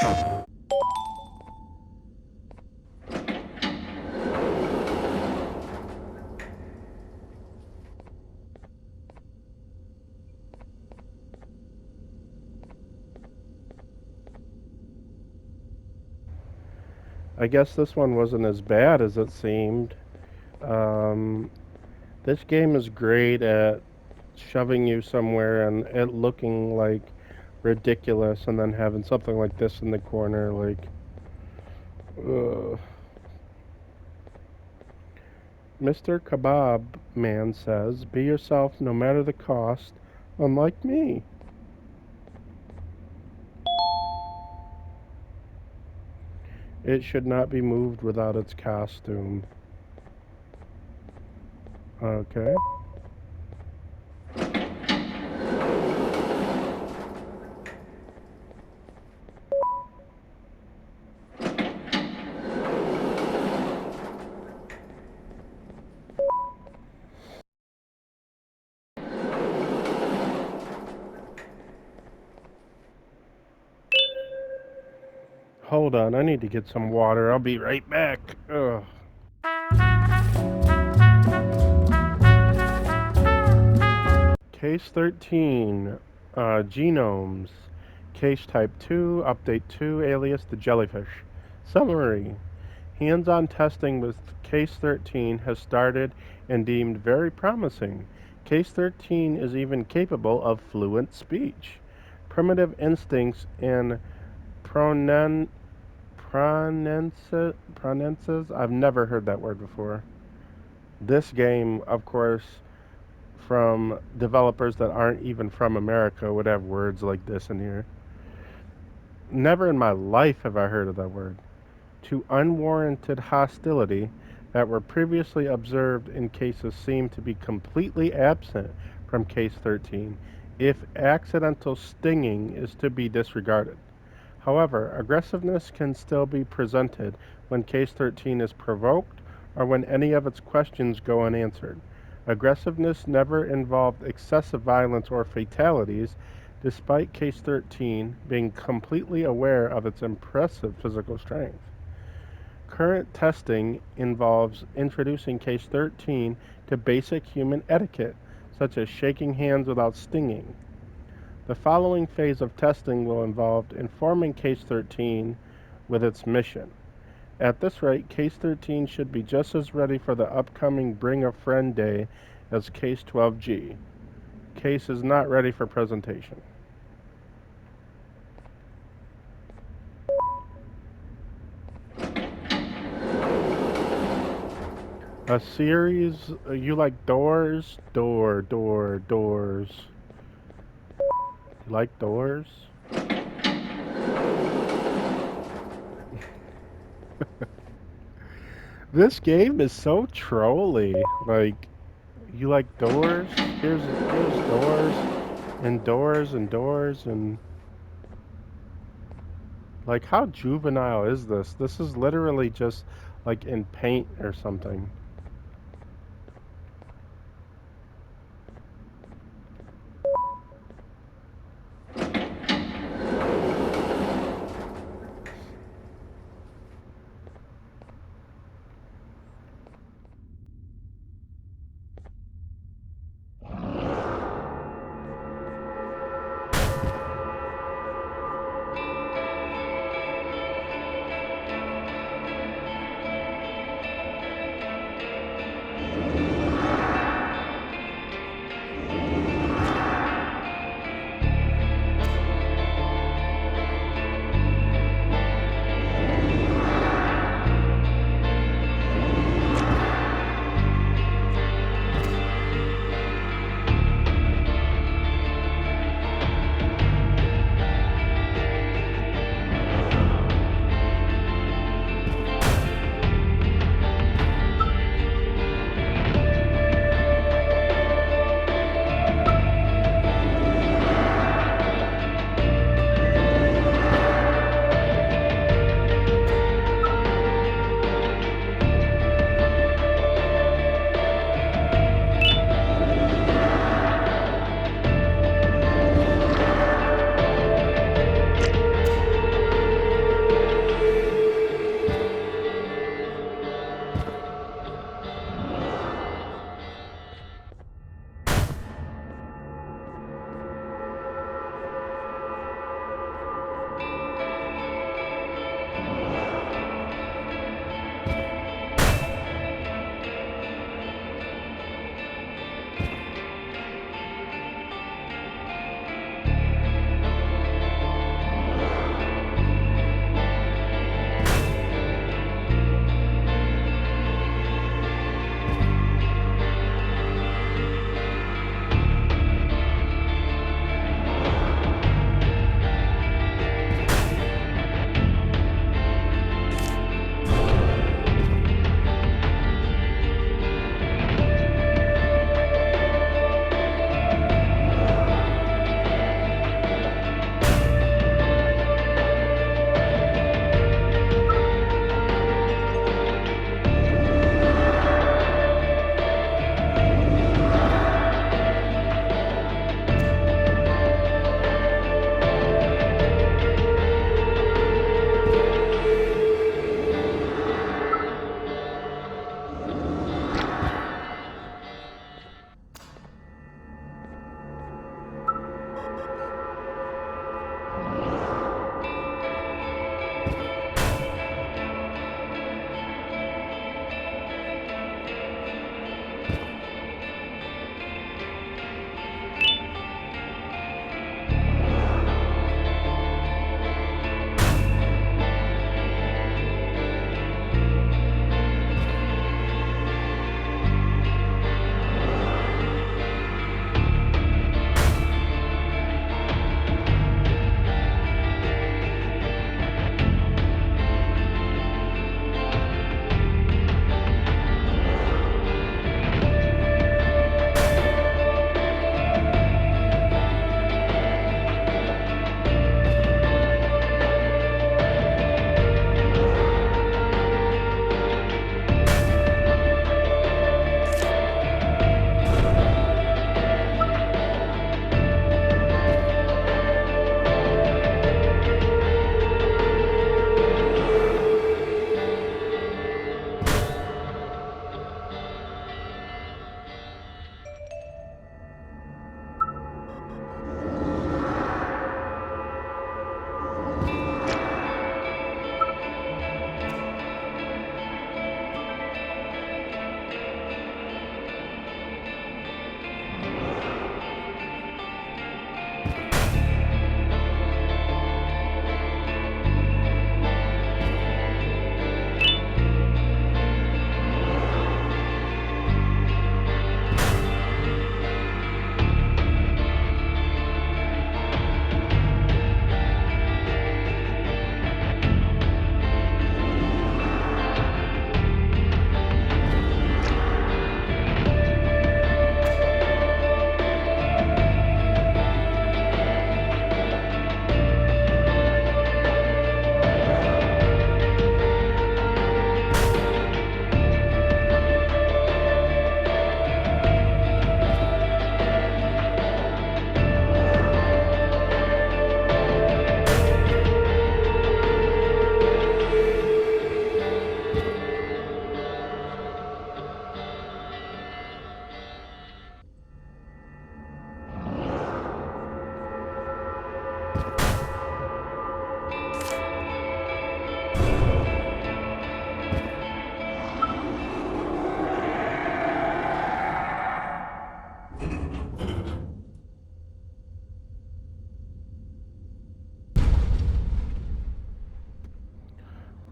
I guess this one wasn't as bad as it seemed. Um, this game is great at shoving you somewhere and it looking like ridiculous, and then having something like this in the corner, like, ugh. Mr. Kebab Man says, "Be yourself no matter the cost, unlike me." It should not be moved without its costume. Okay. Hold on, I need to get some water. I'll be right back. Ugh. Case 13, genomes. Case type 2, update 2, alias the jellyfish. Summary. Hands-on testing with Case 13 has started and deemed very promising. Case 13 is even capable of fluent speech. Primitive instincts and pronen- pronences. I've never heard that word before. This game, of course, from developers that aren't even from America, would have words like this in here. Never in my life have I heard of that word. To unwarranted hostility that were previously observed in cases seem to be completely absent from Case 13, if accidental stinging is to be disregarded. However, aggressiveness can still be presented when Case 13 is provoked or when any of its questions go unanswered. Aggressiveness never involved excessive violence or fatalities, despite Case 13 being completely aware of its impressive physical strength. Current testing involves introducing Case 13 to basic human etiquette, such as shaking hands without stinging. The following phase of testing will involve informing Case 13 with its mission. At this rate, Case 13 should be just as ready for the upcoming Bring a Friend Day as Case 12G. Case is not ready for presentation. A series, you like doors? Doors. You like doors? This game is so trolly. Like, you like doors? Here's doors and doors and doors and like, how juvenile is this? This is literally just like in paint or something.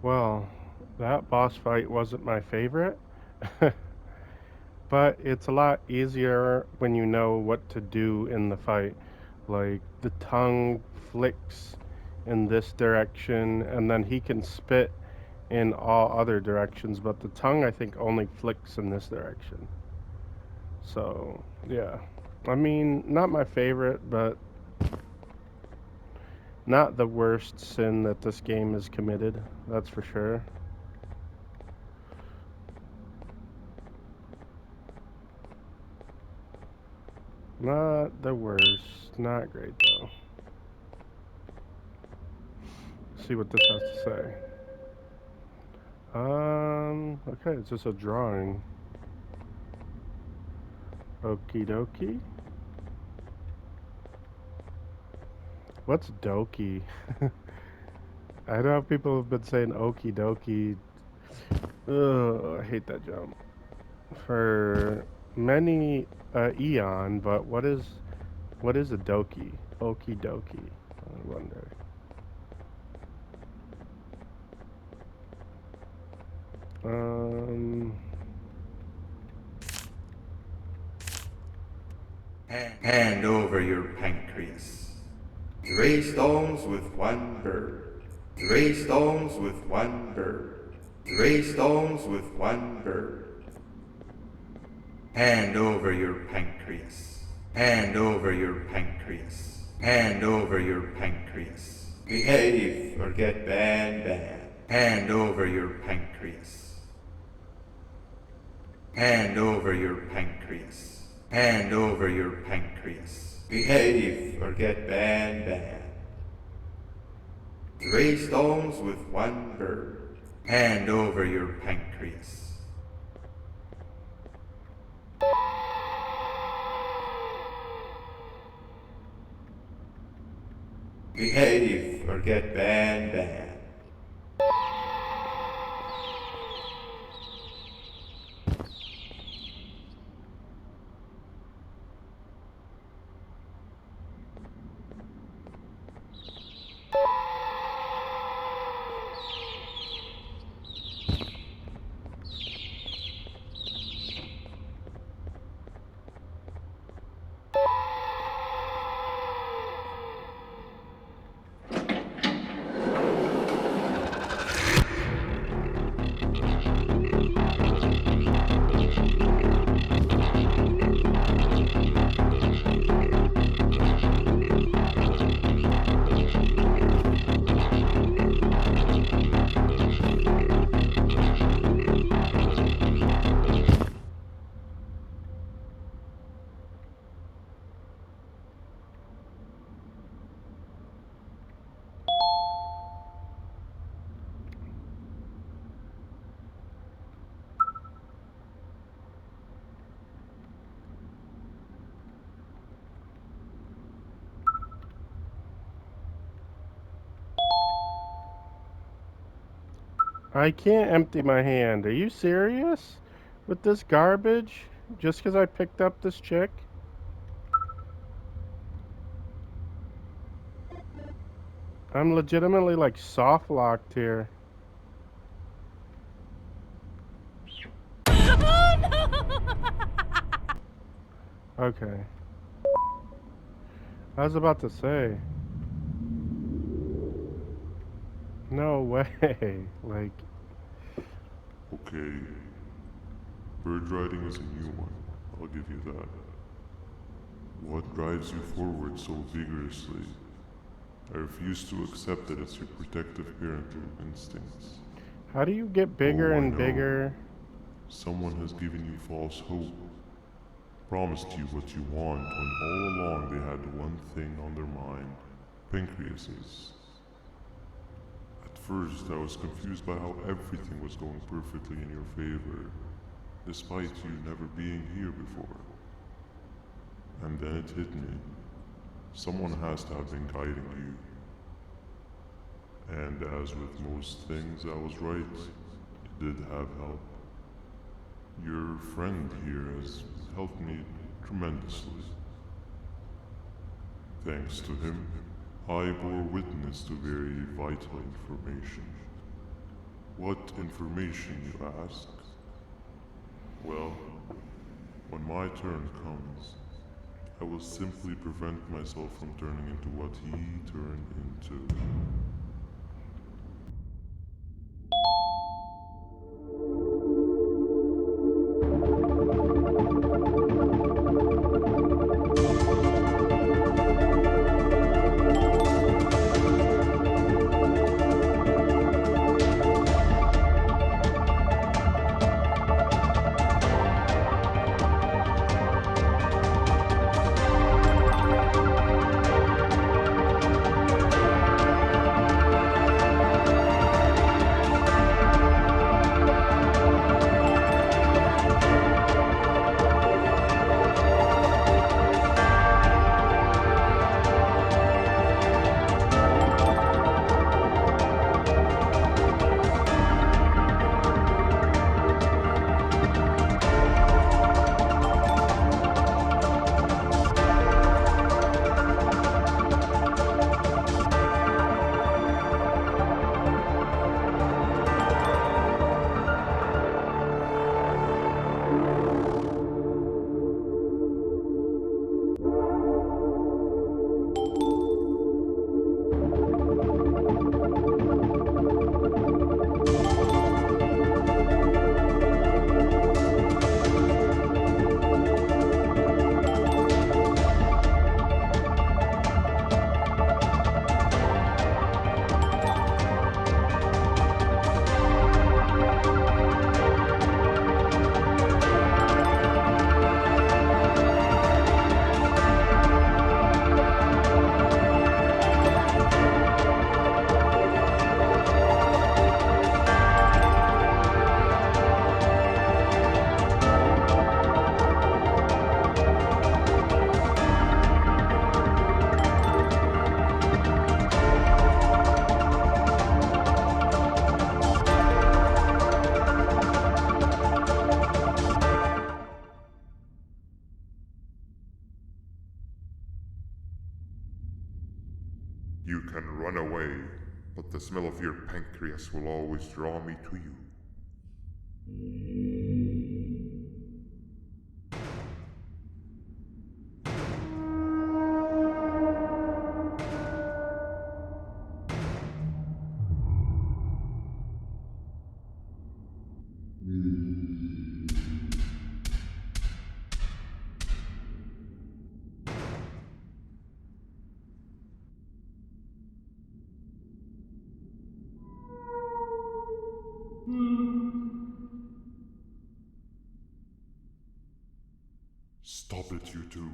Well, that boss fight wasn't my favorite, but it's a lot easier when you know what to do in the fight. Like the tongue flicks in this direction, and then he can spit in all other directions, but the tongue I think only flicks in this direction. So, yeah. I mean, not my favorite, but not the worst sin that this game has committed. That's for sure. Not the worst. Not great though. See what this has to say. Okay, it's just a drawing. Okie dokie. What's dokie? I know people have been saying okie dokie. Ugh, I hate that jump. For many eon, but what is a dokie? Okie dokie. I wonder. Um, Hand over your pancreas. 3 stones with one bird. 3 stones with one bird. 3 stones with one bird. Hand over your pancreas. Hand over your pancreas. Hand over your pancreas. Behave or get banned. Hand over your pancreas. Hand over your pancreas. Hand over your pancreas. Behave or get banned. 3 stones with one bird. Hand over your pancreas. Behave or get banned. I can't empty my hand. Are you serious? With this garbage? Just because I picked up this chick? I'm legitimately like soft locked here. Okay. I was about to say. No way. Like, Okay, bird riding is a new one, I'll give you that. What drives you forward so vigorously? I refuse to accept that it's your protective parental instincts. how do you get bigger Oh, I and know. bigger? Someone has given you false hope, promised you what you want when all along they had one thing on their mind, pancreases. At first, I was confused by how everything was going perfectly in your favor, despite you never being here before. And then it hit me. Someone has to have been guiding you. And as with most things, I was right. It did have help. Your friend here has helped me tremendously. Thanks to him, I bore witness to very vital information. What information, you ask? Well, when my turn comes, I will simply prevent myself from turning into what he turned into. You can run away, but the smell of your pancreas will always draw me to you. Stop it, you two.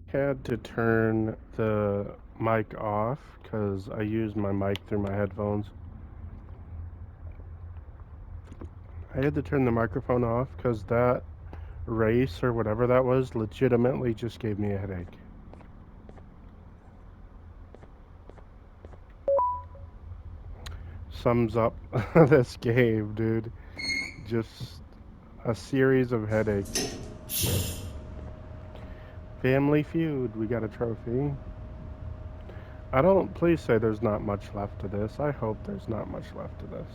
Had to turn the mic off because I used my mic through my headphones. I had to turn the microphone off because that race or whatever that was legitimately just gave me a headache. Sums up this game, dude. Just a series of headaches. Family Feud, we got a trophy. I don't, please say there's not much left to this. I hope there's not much left to this.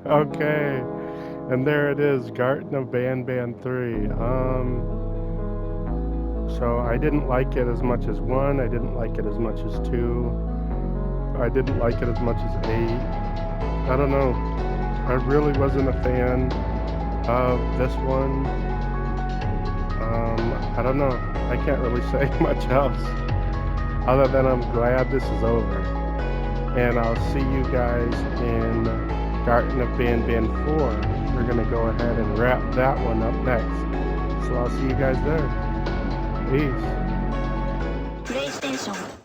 Okay, and there it is, Garten of Banban 3. So I didn't like it as much as 1, I didn't like it as much as 2, I didn't like it as much as 8. I don't know, I really wasn't a fan of this one. I don't know, I can't really say much else, other than I'm glad this is over. And I'll see you guys in Garten of Banban 4. We're going to go ahead and wrap that one up next. So I'll see you guys there. Peace. PlayStation